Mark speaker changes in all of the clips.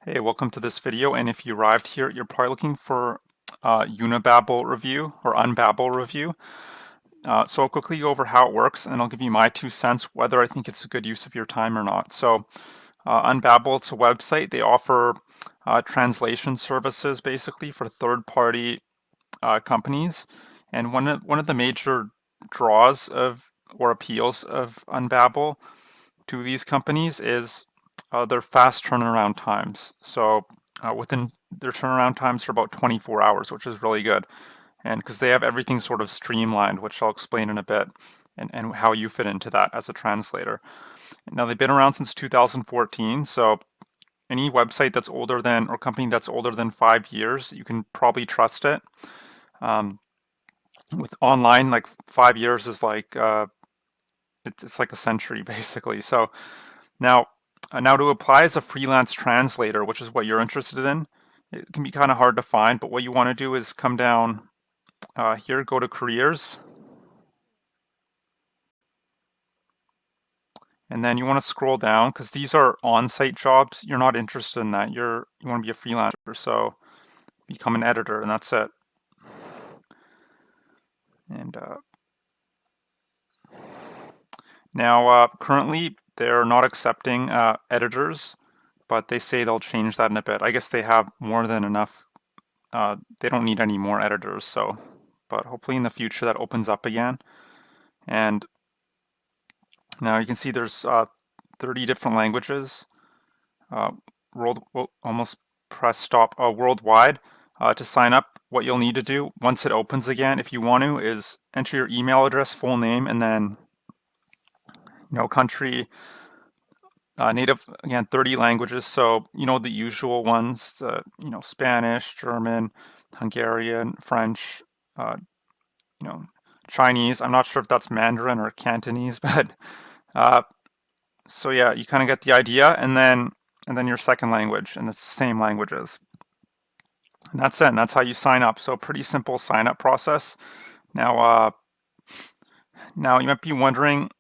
Speaker 1: Hey, welcome to this video, and if you arrived here, you're probably looking for Unibabel review or Unbabel review. So I'll quickly go over how it works, and I'll give you my 2 cents whether I think it's a good use of your time or not. So Unbabel, it's a website. They offer translation services basically for third-party companies, and one of the major draws of or appeals of Unbabel to these companies is their fast turnaround times. So within their turnaround times are about 24 hours, which is really good. And because they have everything sort of streamlined, which I'll explain in a bit, and how you fit into that as a translator. Now, they've been around since 2014, so any website that's older than, or company that's older than 5 years, you can probably trust it. With online, like 5 years is like, it's like a century basically. So now to apply as a freelance translator, which is what you're interested in, it can be kind of hard to find, but what you want to do is come down here, go to careers, and then you want to scroll down because these are on-site jobs. You're not interested in that. You want to be a freelancer, so become an editor, and that's it. And now currently they're not accepting editors, but they say they'll change that in a bit. I guess they have more than enough. They don't need any more editors, so but hopefully in the future that opens up again. And now you can see there's 30 different languages. Almost press stop worldwide. To sign up, what you'll need to do once it opens again, if you want to, is enter your email address, full name, and then country, native, again, 30 languages. So the usual ones, Spanish, German, Hungarian, French, you know, Chinese. I'm not sure if that's Mandarin or Cantonese, but so yeah, you kind of get the idea, and then your second language, and it's the same languages. And that's it. And that's how you sign up. So pretty simple sign up process. Now, now you might be wondering,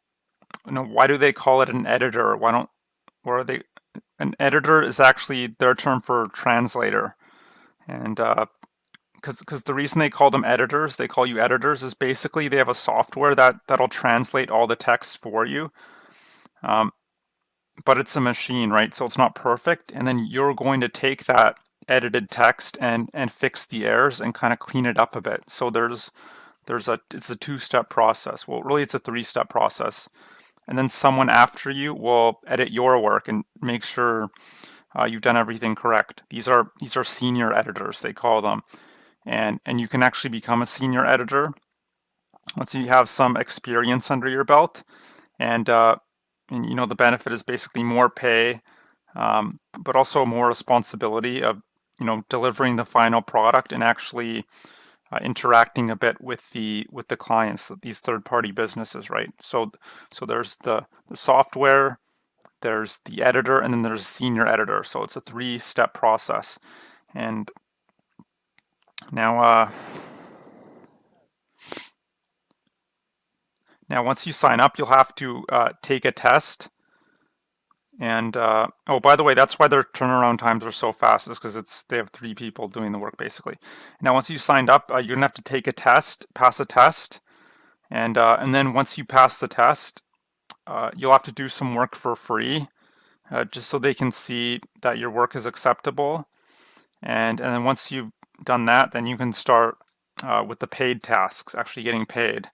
Speaker 1: why do they call it an editor? Or are they? An editor is actually their term for translator, and because the reason they call them editors, they call you editors, is basically they have a software that'll translate all the text for you. Um, but it's a machine, right? So it's not perfect. And then you're going to take that edited text and fix the errors and kind of clean it up a bit. So it's a two-step process. Well, really it's a three-step process. And then someone after you will edit your work and make sure you've done everything correct. These are senior editors, they call them. And you can actually become a senior editor once you have some experience under your belt. And the benefit is basically more pay, but also more responsibility of delivering the final product and actually interacting a bit with the clients, these third-party businesses, right? So there's the software, there's the editor, and then there's a senior editor. So it's a three-step process. And now once you sign up, you'll have to take a test. And oh, by the way, that's why their turnaround times are so fast, is because they have 3 people doing the work basically. Now, once you signed up, you're gonna have to take a test, pass a test, and then once you pass the test, you'll have to do some work for free, just so they can see that your work is acceptable. And then once you've done that, then you can start with the paid tasks, actually getting paid,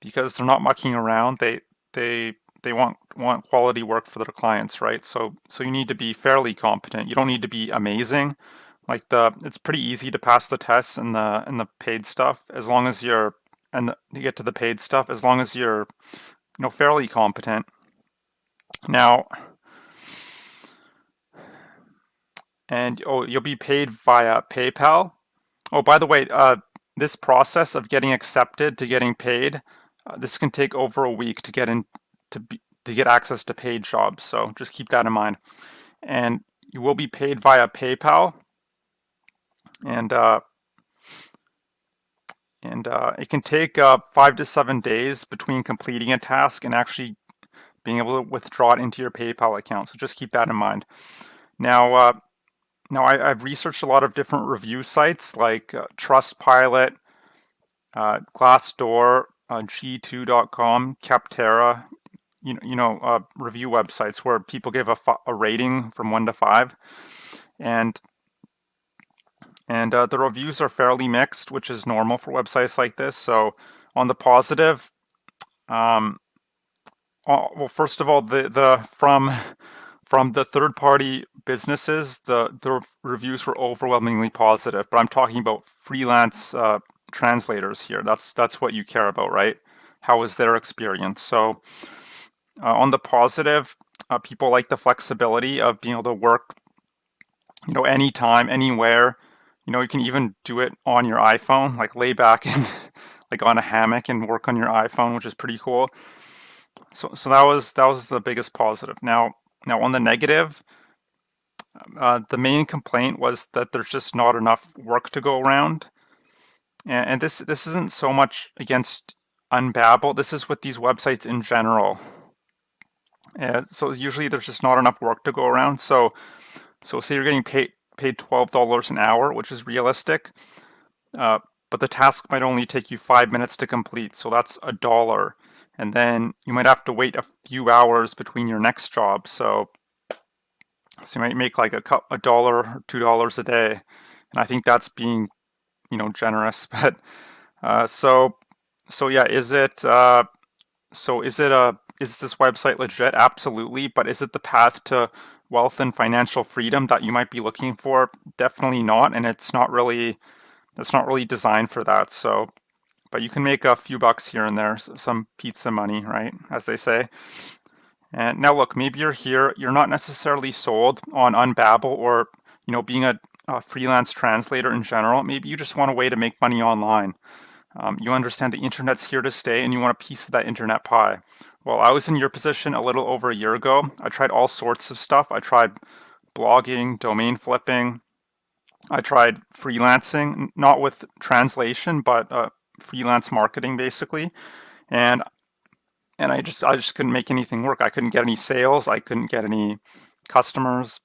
Speaker 1: because they're not mucking around. They want quality work for their clients, right? So you need to be fairly competent. You don't need to be amazing. It's pretty easy to pass the tests and the paid stuff, as long as you're to get to the paid stuff, as long as you're fairly competent. Now, and you'll be paid via PayPal. Oh, by the way, this process of getting accepted to getting paid, this can take over a week to get access to paid jobs. So just keep that in mind. And you will be paid via PayPal, and it can take 5 to 7 days between completing a task and actually being able to withdraw it into your PayPal account. So just keep that in mind. Now, Now I've researched a lot of different review sites like Trustpilot, Glassdoor, G2.com, Capterra, review websites where people give a rating from 1 to 5, and the reviews are fairly mixed, which is normal for websites like this. So on the positive, um, well, first of all, the from the third party businesses, the reviews were overwhelmingly positive. But I'm talking about freelance translators here. That's what you care about, right? How was their experience? So on the positive, people like the flexibility of being able to work, anytime, anywhere. You can even do it on your iPhone, like lay back and like on a hammock and work on your iPhone, which is pretty cool. So that was the biggest positive. Now on the negative, the main complaint was that there's just not enough work to go around. And this isn't so much against Unbabel. This is with these websites in general. So usually there's just not enough work to go around. So say you're getting paid $12 an hour, which is realistic, uh, but the task might only take you 5 minutes to complete. So that's $1, and then you might have to wait a few hours between your next job. So you might make like a dollar or $2 a day, and I think that's being generous. But so yeah, is this website legit? Absolutely. But is it the path to wealth and financial freedom that you might be looking for? Definitely not. And it's not really designed for that. So, but you can make a few bucks here and there, some pizza money, right? As they say. And now look, maybe you're here, you're not necessarily sold on Unbabel or, being a freelance translator in general. Maybe you just want a way to make money online. You understand the internet's here to stay and you want a piece of that internet pie. Well, I was in your position a little over a year ago. I tried all sorts of stuff. I tried blogging, domain flipping. I tried freelancing, not with translation, but freelance marketing basically. And I just couldn't make anything work. I couldn't get any sales. I couldn't get any customers,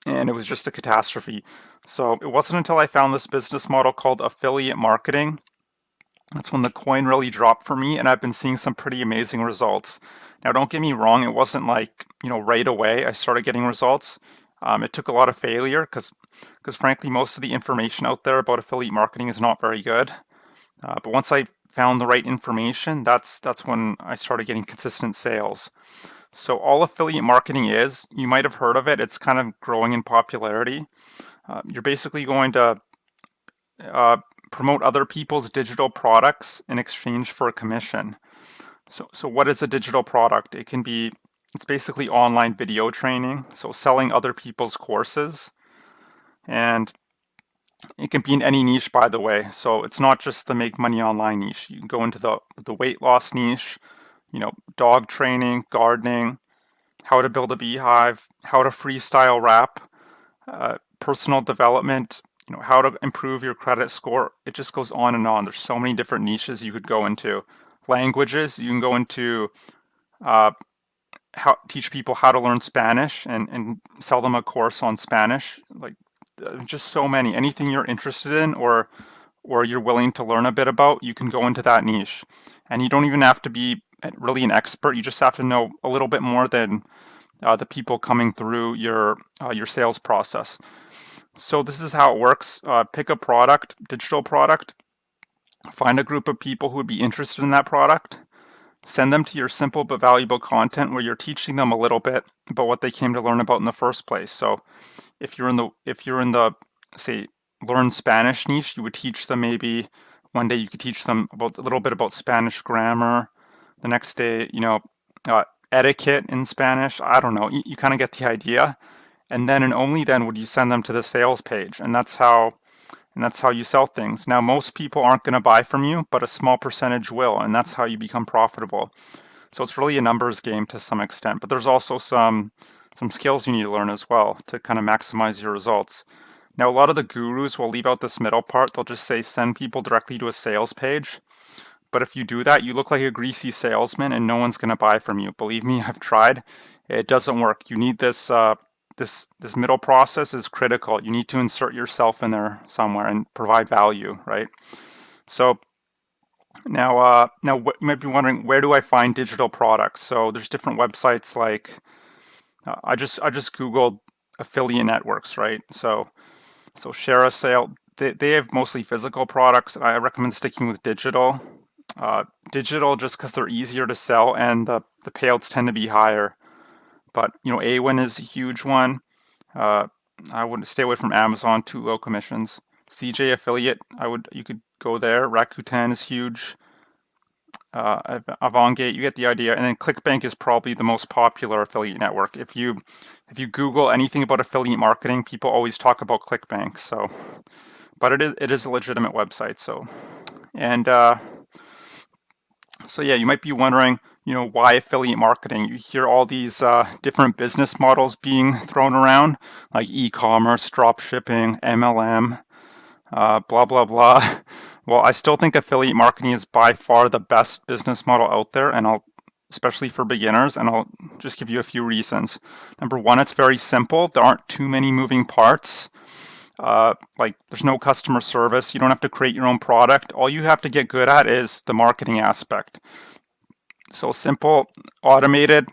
Speaker 1: and it was just a catastrophe. So it wasn't until I found this business model called affiliate marketing. That's when the coin really dropped for me, and I've been seeing some pretty amazing results. Now, don't get me wrong, it wasn't like, right away I started getting results. It took a lot of failure because frankly, most of the information out there about affiliate marketing is not very good. But once I found the right information, that's when I started getting consistent sales. So all affiliate marketing is, you might have heard of it, it's kind of growing in popularity. You're basically going to uh, promote other people's digital products in exchange for a commission. So what is a digital product? It's basically online video training, so selling other people's courses. And it can be in any niche, by the way. So it's not just the make money online niche. You can go into the weight loss niche, dog training, gardening, how to build a beehive, how to freestyle rap, personal development, how to improve your credit score. It just goes on and on. There's so many different niches you could go into. Languages, you can go into uh, how teach people how to learn Spanish and sell them a course on Spanish. Like just so many. Anything you're interested in or you're willing to learn a bit about, you can go into that niche. And you don't even have to be really an expert. You just have to know a little bit more than the people coming through your sales process. So this is how it works. Pick a product, digital product, find a group of people who would be interested in that product, send them to your simple but valuable content where you're teaching them a little bit about what they came to learn about in the first place. So if you're in the say learn Spanish niche, you would teach them maybe one day you could teach them about a little bit about Spanish grammar. The next day, etiquette in Spanish. I don't know. You kind of get the idea. And then and only then would you send them to the sales page, and that's how you sell things. Now, most people aren't going to buy from you, but a small percentage will, and that's how you become profitable. So it's really a numbers game to some extent, but there's also some skills you need to learn as well to kind of maximize your results. Now, a lot of the gurus will leave out this middle part. They'll just say send people directly to a sales page. But if you do that, you look like a greasy salesman and no one's going to buy from you. Believe me, I've tried. It doesn't work. You need this this middle process is critical. You need to insert yourself in there somewhere and provide value, right? So now what you might be wondering, where do I find digital products? So there's different websites like I just googled affiliate networks, right? So share a sale. They have mostly physical products. I recommend sticking with digital. Digital just because they're easier to sell and the payouts tend to be higher. But AWIN is a huge one. Uh, I would stay away from Amazon, too low commissions. CJ affiliate, you could go there. Rakuten is huge. Avantgate, you get the idea. And then ClickBank is probably the most popular affiliate network. If you Google anything about affiliate marketing, people always talk about ClickBank. So, but it is a legitimate website. And so yeah, you might be wondering, why affiliate marketing? You hear all these different business models being thrown around, like e-commerce, drop shipping, MLM, blah, blah, blah. Well, I still think affiliate marketing is by far the best business model out there, and especially for beginners, and I'll just give you a few reasons. Number one, it's very simple. There aren't too many moving parts. Like there's no customer service. You don't have to create your own product. All you have to get good at is the marketing aspect. So simple, automated.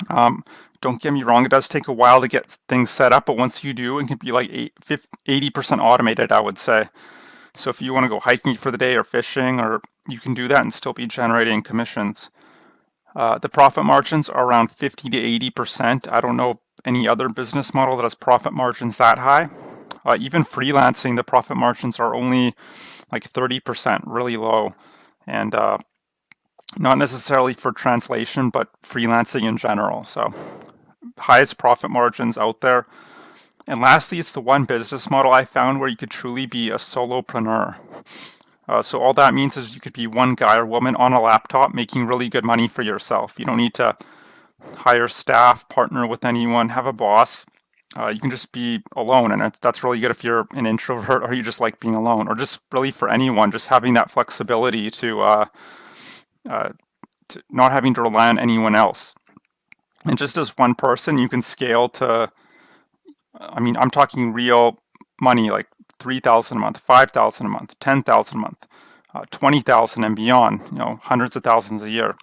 Speaker 1: Don't get me wrong, it does take a while to get things set up, but once you do, it can be like 80% automated, I would say. So if you want to go hiking for the day or fishing, or you can do that and still be generating commissions. The profit margins are around 50 to 80%. I don't know of any other business model that has profit margins that high. Even freelancing, the profit margins are only like 30%, really low. And not necessarily for translation, but freelancing in general. So highest profit margins out there. And lastly, it's the one business model I found where you could truly be a solopreneur. So all that means is you could be one guy or woman on a laptop making really good money for yourself. You don't need to hire staff, partner with anyone, have a boss. You can just be alone, and that's really good if you're an introvert or you just like being alone, or just really for anyone, just having that flexibility to not having to rely on anyone else. And just as one person, you can scale to, I'm talking real money, like 3,000 a month, 5,000 a month, 10,000 a month, 20,000 and beyond, hundreds of thousands a year.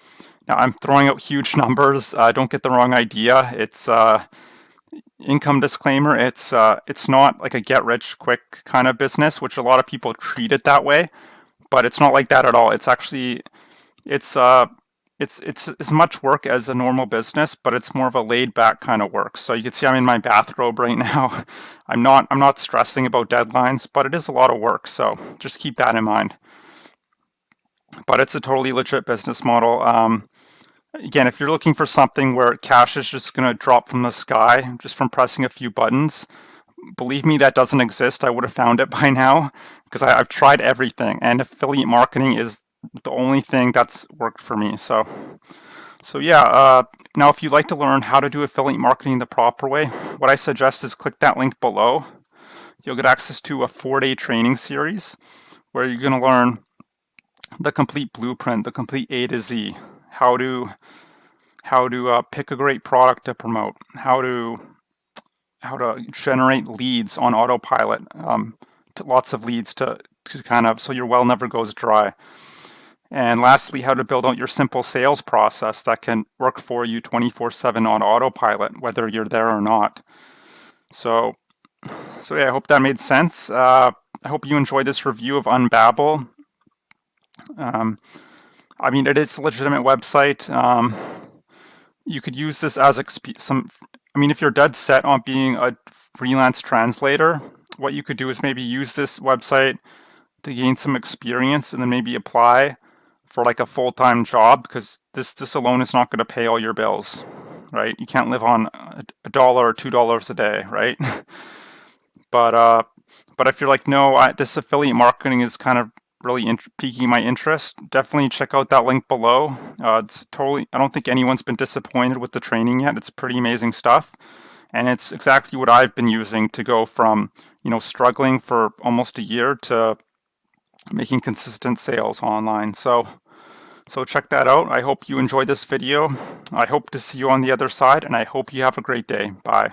Speaker 1: Now I'm throwing out huge numbers. Don't get the wrong idea. It's income disclaimer. It's not like a get rich quick kind of business, which a lot of people treat it that way, but it's not like that at all. It's actually, it's as much work as a normal business, but it's more of a laid back kind of work. So you can see I'm in my bathrobe right now. I'm not stressing about deadlines, but it is a lot of work. So just keep that in mind. But it's a totally legit business model. Again, if you're looking for something where cash is just going to drop from the sky just from pressing a few buttons, believe me, that doesn't exist. I would have found it by now because I've tried everything, and affiliate marketing is the only thing that's worked for me. So yeah, now if you'd like to learn how to do affiliate marketing the proper way, what I suggest is click that link below. You'll get access to a 4-day training series where you're going to learn the complete blueprint, the complete A to Z, how to pick a great product to promote, how to generate leads on autopilot, lots of leads to kind of so your well never goes dry. And lastly, how to build out your simple sales process that can work for you 24/7 on autopilot, whether you're there or not. So yeah, I hope that made sense. I hope you enjoyed this review of Unbabel. It is a legitimate website. You could use this as if you're dead set on being a freelance translator, what you could do is maybe use this website to gain some experience and then maybe apply for like a full-time job, because this alone is not going to pay all your bills, right? You can't live on $1 or $2 a day, right? But if you're like, no, this affiliate marketing is kind of really piquing my interest, definitely check out that link below. It's totally, I don't think anyone's been disappointed with the training yet. It's pretty amazing stuff. And it's exactly what I've been using to go from, struggling for almost a year to making consistent sales online. So check that out. I hope you enjoyed this video. I hope to see you on the other side, and I hope you have a great day. Bye.